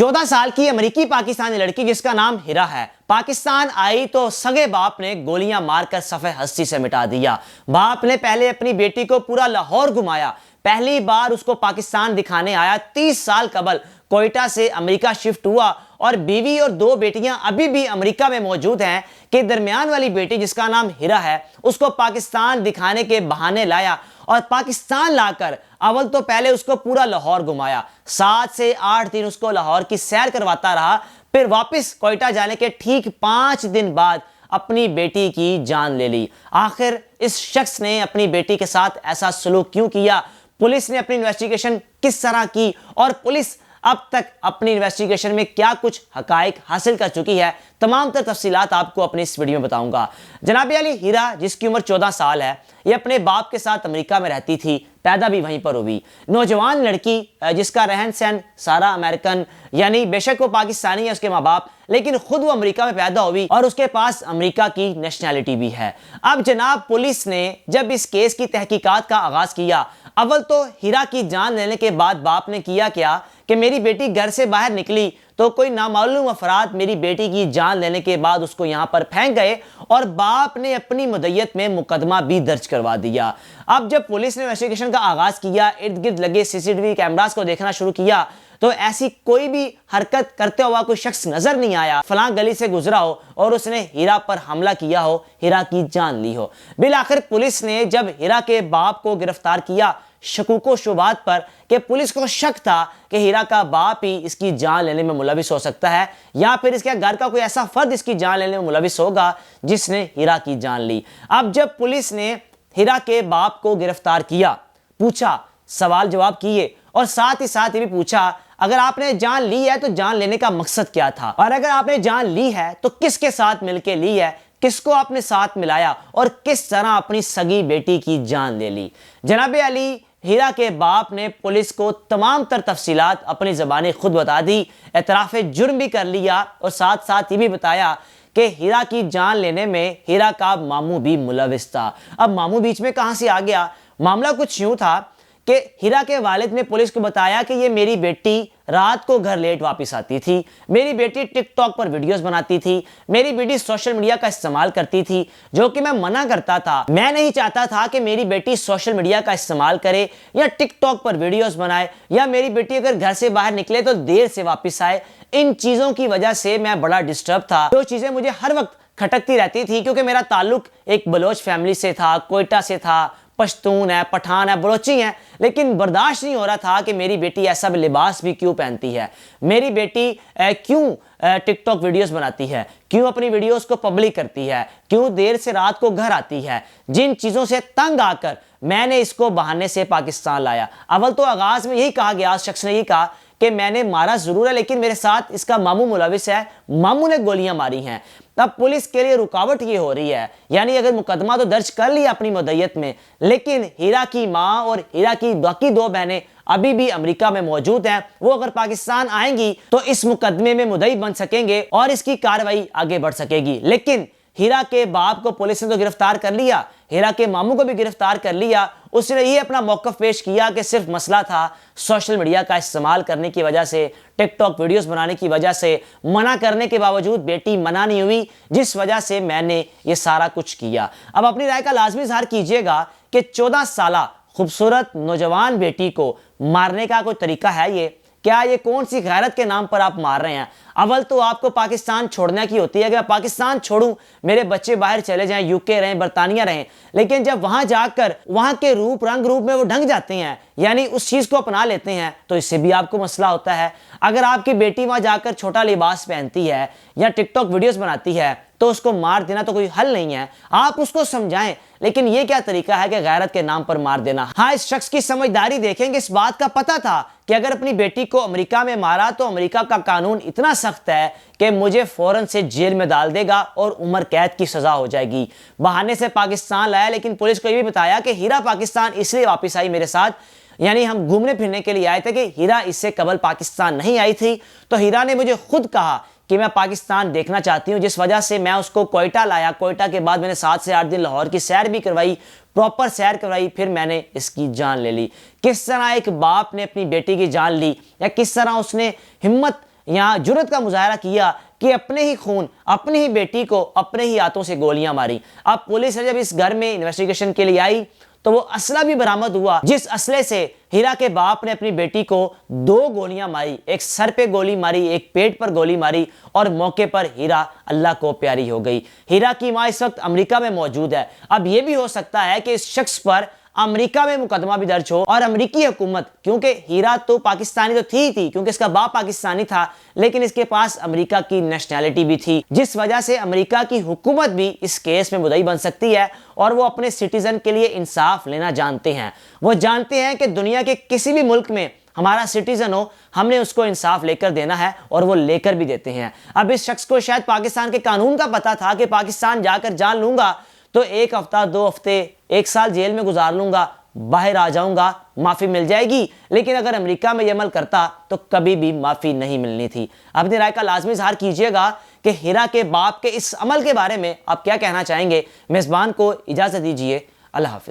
14 سال کی امریکی پاکستانی لڑکی جس کا نام ہیرا ہے، پاکستان آئی تو سگے باپ نے گولیاں مار کر صفحہ ہستی سے مٹا دیا۔ باپ نے پہلے اپنی بیٹی کو پورا لاہور گھمایا، پہلی بار اس کو پاکستان دکھانے آیا 30 سال قبل کوئٹہ سے امریکہ شفٹ ہوا، اور بیوی اور 2 بیٹیاں ابھی بھی امریکہ میں موجود ہیں کہ درمیان والی بیٹی جس کا نام ہیرا ہے اس کو پاکستان دکھانے کے بہانے لایا، اور پاکستان لا کر اول تو پہلے اس کو پورا لاہور گھمایا، 7 سے 8 دن اس کو لاہور کی سیر کرواتا رہا، پھر واپس کوئٹہ جانے کے ٹھیک 5 دن بعد اپنی بیٹی کی جان لے لی۔ آخر اس شخص نے اپنی بیٹی کے ساتھ ایسا سلوک کیوں کیا؟ پولیس نے اپنی انویسٹیگیشن کس طرح کی، اور پولیس اب تک اپنی انویسٹیگیشن میں کیا کچھ حقائق حاصل کر چکی ہے، تمام تر تفصیلات آپ کو اپنی اس ویڈیو میں بتاؤں گا۔ جناب علی، ہیرا جس کی عمر 14 سال ہے، یہ اپنے باپ کے ساتھ امریکہ میں رہتی تھی، پیدا بھی وہیں پر ہوئی۔ نوجوان لڑکی جس کا رہن سہن سارا امریکن، یعنی بے شک وہ پاکستانی ہے اس کے ماں باپ، لیکن خود وہ امریکہ میں پیدا ہوئی اور اس کے پاس امریکہ کی نیشنلٹی بھی ہے۔ اب جناب پولیس نے جب اس کیس کی تحقیقات کا آغاز کیا، اول تو ہیرا کی جان لینے کے بعد باپ نے کیا کہ میری بیٹی گھر سے باہر نکلی تو کوئی نامعلوم افراد میری بیٹی کی جان لینے کے بعد اس کو یہاں پر پھینک گئے، اور باپ نے اپنی مدعیت میں مقدمہ بھی درج کروا دیا۔ اب جب پولیس نے انویسٹیگیشن کا آغاز کیا، ارد گرد لگے CCTV کیمراز کو دیکھنا شروع کیا، تو ایسی کوئی بھی حرکت کرتے ہوا کوئی شخص نظر نہیں آیا فلاں گلی سے گزرا ہو اور اس نے ہیرا پر حملہ کیا ہو، ہیرا کی جان لی ہو۔ بالآخر پولیس نے جب ہیرا کے باپ کو گرفتار کیا شکوک و شبہات پر، کہ پولیس کو شک تھا کہ ہیرا کا باپ ہی اس کی جان لینے میں ملوث ہو سکتا ہے، یا پھر اس کے گھر کا کوئی ایسا فرد اس کی جان لینے میں ملوث ہوگا جس نے ہیرا کی جان لی۔ اب جب پولیس نے ہیرا کے باپ کو گرفتار کیا، پوچھا، سوال جواب کیے، اور ساتھ ہی ساتھ یہ بھی پوچھا اگر آپ نے جان لی ہے تو جان لینے کا مقصد کیا تھا، اور اگر آپ نے جان لی ہے تو کس کے ساتھ مل کے لی ہے، کس کو آپ نے ساتھ ملایا، اور کس طرح اپنی سگی بیٹی کی جان لے لی۔ جناب علی، ہیرا کے باپ نے پولیس کو تمام تر تفصیلات اپنی زبانیں خود بتا دی، اعتراف جرم بھی کر لیا، اور ساتھ ساتھ یہ بھی بتایا کہ ہیرا کی جان لینے میں ہیرا کا ماموں بھی ملوث تھا۔ اب ماموں بیچ میں کہاں سے آ گیا؟ معاملہ کچھ یوں تھا کہ ہیرا کے والد نے پولیس کو بتایا کہ یہ میری بیٹی رات کو گھر لیٹ واپس آتی تھی، میری بیٹی ٹک ٹاک پر ویڈیوز بناتی تھی، میری بیٹی سوشل میڈیا کا استعمال کرتی تھی، جو کہ میں منع کرتا تھا۔ میں نہیں چاہتا تھا کہ میری بیٹی سوشل میڈیا کا استعمال کرے یا ٹک ٹاک پر ویڈیوز بنائے، یا میری بیٹی اگر گھر سے باہر نکلے تو دیر سے واپس آئے۔ ان چیزوں کی وجہ سے میں بڑا ڈسٹرب تھا، جو چیزیں مجھے ہر وقت کھٹکتی رہتی تھی، کیونکہ میرا تعلق ایک بلوچ فیملی سے تھا، کوئٹہ سے تھا، پشتون ہے، پٹھان ہے، بلوچی ہیں، لیکن برداشت نہیں ہو رہا تھا کہ میری بیٹی ایسا لباس بھی کیوں پہنتی ہے، میری بیٹی کیوں ٹک ٹاک ویڈیوز بناتی ہے، کیوں اپنی ویڈیوز کو پبلک کرتی ہے، کیوں دیر سے رات کو گھر آتی ہے۔ جن چیزوں سے تنگ آ کر میں نے اس کو بہانے سے پاکستان لایا۔ اول تو آغاز میں یہی کہا گیا، اس شخص نے یہ کہا کہ میں نے مارا ضرور ہے، لیکن میرے ساتھ اس کا ماموں ملوث ہے، ماموں نے گولیاں ماری ہیں۔ اب پولیس کے لیے رکاوٹ یہ ہو رہی ہے، یعنی اگر مقدمہ تو درج کر لیا اپنی مدعیت میں، لیکن ہیرا کی ماں اور ہیرا کی باقی 2 بہنیں ابھی بھی امریکہ میں موجود ہیں، وہ اگر پاکستان آئیں گی تو اس مقدمے میں مدعی بن سکیں گے اور اس کی کارروائی آگے بڑھ سکے گی۔ لیکن ہیرا کے باپ کو پولیس نے تو گرفتار کر لیا، ہیرا کے ماموں کو بھی گرفتار کر لیا۔ اس نے یہ اپنا موقف پیش کیا کہ صرف مسئلہ تھا سوشل میڈیا کا استعمال کرنے کی وجہ سے، ٹک ٹاک ویڈیوز بنانے کی وجہ سے، منع کرنے کے باوجود بیٹی منع نہیں ہوئی، جس وجہ سے میں نے یہ سارا کچھ کیا۔ اب اپنی رائے کا لازمی اظہار کیجئے گا کہ 14 سالہ خوبصورت نوجوان بیٹی کو مارنے کا کوئی طریقہ ہے کیا یہ کون سی غیرت کے نام پر آپ مار رہے ہیں؟ اول تو آپ کو پاکستان چھوڑنے کی ہوتی ہے کہ میں پاکستان چھوڑوں، میرے بچے باہر چلے جائیں، UK رہیں، برطانیہ رہیں، لیکن جب وہاں جا کر وہاں کے رنگ روپ میں وہ ڈھنگ جاتے ہیں، یعنی اس چیز کو اپنا لیتے ہیں، تو اس سے بھی آپ کو مسئلہ ہوتا ہے۔ اگر آپ کی بیٹی وہاں جا کر چھوٹا لباس پہنتی ہے یا ٹک ٹاک ویڈیوز بناتی ہے تو اس کو مار دینا تو کوئی حل نہیں ہے، آپ اس کو سمجھائیں، لیکن یہ کیا طریقہ ہے کہ غیرت کے نام پر مار دینا؟ ہاں، اس شخص کی سمجھداری دیکھیں گے، اس بات کا پتہ تھا کہ اگر اپنی بیٹی کو امریکہ میں مارا تو امریکہ کا قانون اتنا سخت ہے کہ مجھے فوراً سے جیل میں ڈال دے گا اور عمر قید کی سزا ہو جائے گی۔ بہانے سے پاکستان لایا، لیکن پولیس کو یہ بھی بتایا کہ ہیرا پاکستان اس لیے واپس آئی میرے ساتھ، یعنی ہم گھومنے پھرنے کے لیے آئے تھے، کہ ہیرا اس سے قبل پاکستان نہیں آئی تھی، تو ہیرا نے مجھے خود کہا کہ میں پاکستان دیکھنا چاہتی ہوں، جس وجہ سے میں اس کو کوئٹہ لایا۔ کوئٹہ کے بعد میں نے 7 سے 8 دن لاہور کی سیر بھی کروائی، پراپر سیر کروائی، پھر میں نے اس کی جان لے لی۔ کس طرح ایک باپ نے اپنی بیٹی کی جان لی، یا کس طرح اس نے ہمت یہاں جرت کا مظاہرہ کیا کہ اپنے ہی خون اپنی ہی بیٹی کو اپنے ہی ہاتھوں سے گولیاں ماری۔ اب پولیس جب اس گھر میں انویسٹیگیشن کے لیے آئی تو وہ اسلحہ بھی برآمد ہوا، جس اسلحے سے ہیرا کے باپ نے اپنی بیٹی کو 2 گولیاں ماری، ایک سر پہ گولی ماری، ایک پیٹ پر گولی ماری، اور موقع پر ہیرا اللہ کو پیاری ہو گئی۔ ہیرا کی ماں اس وقت امریکہ میں موجود ہے۔ اب یہ بھی ہو سکتا ہے کہ اس شخص پر امریکہ میں مقدمہ بھی درج ہو، اور امریکی حکومت، کیونکہ ہیرا تو پاکستانی تو تھی کیونکہ اس کا باپ پاکستانی تھا، لیکن اس کے پاس امریکہ کی نیشنلٹی بھی تھی، جس وجہ سے امریکہ کی حکومت بھی اس کیس میں مدعی بن سکتی ہے، اور وہ اپنے سٹیزن کے لیے انصاف لینا جانتے ہیں۔ وہ جانتے ہیں کہ دنیا کے کسی بھی ملک میں ہمارا سٹیزن ہو، ہم نے اس کو انصاف لے کر دینا ہے، اور وہ لے کر بھی دیتے ہیں۔ اب اس شخص کو شاید پاکستان کے قانون کا پتہ تھا کہ پاکستان جا کر جان لوں گا تو 1 ہفتہ 2 ہفتے 1 سال جیل میں گزار لوں گا، باہر آ جاؤں گا، معافی مل جائے گی، لیکن اگر امریکہ میں یہ عمل کرتا تو کبھی بھی معافی نہیں ملنی تھی۔ اپنی رائے کا لازمی اظہار کیجئے گا کہ ہیرا کے باپ کے اس عمل کے بارے میں آپ کیا کہنا چاہیں گے۔ میزبان کو اجازت دیجئے، اللہ حافظ۔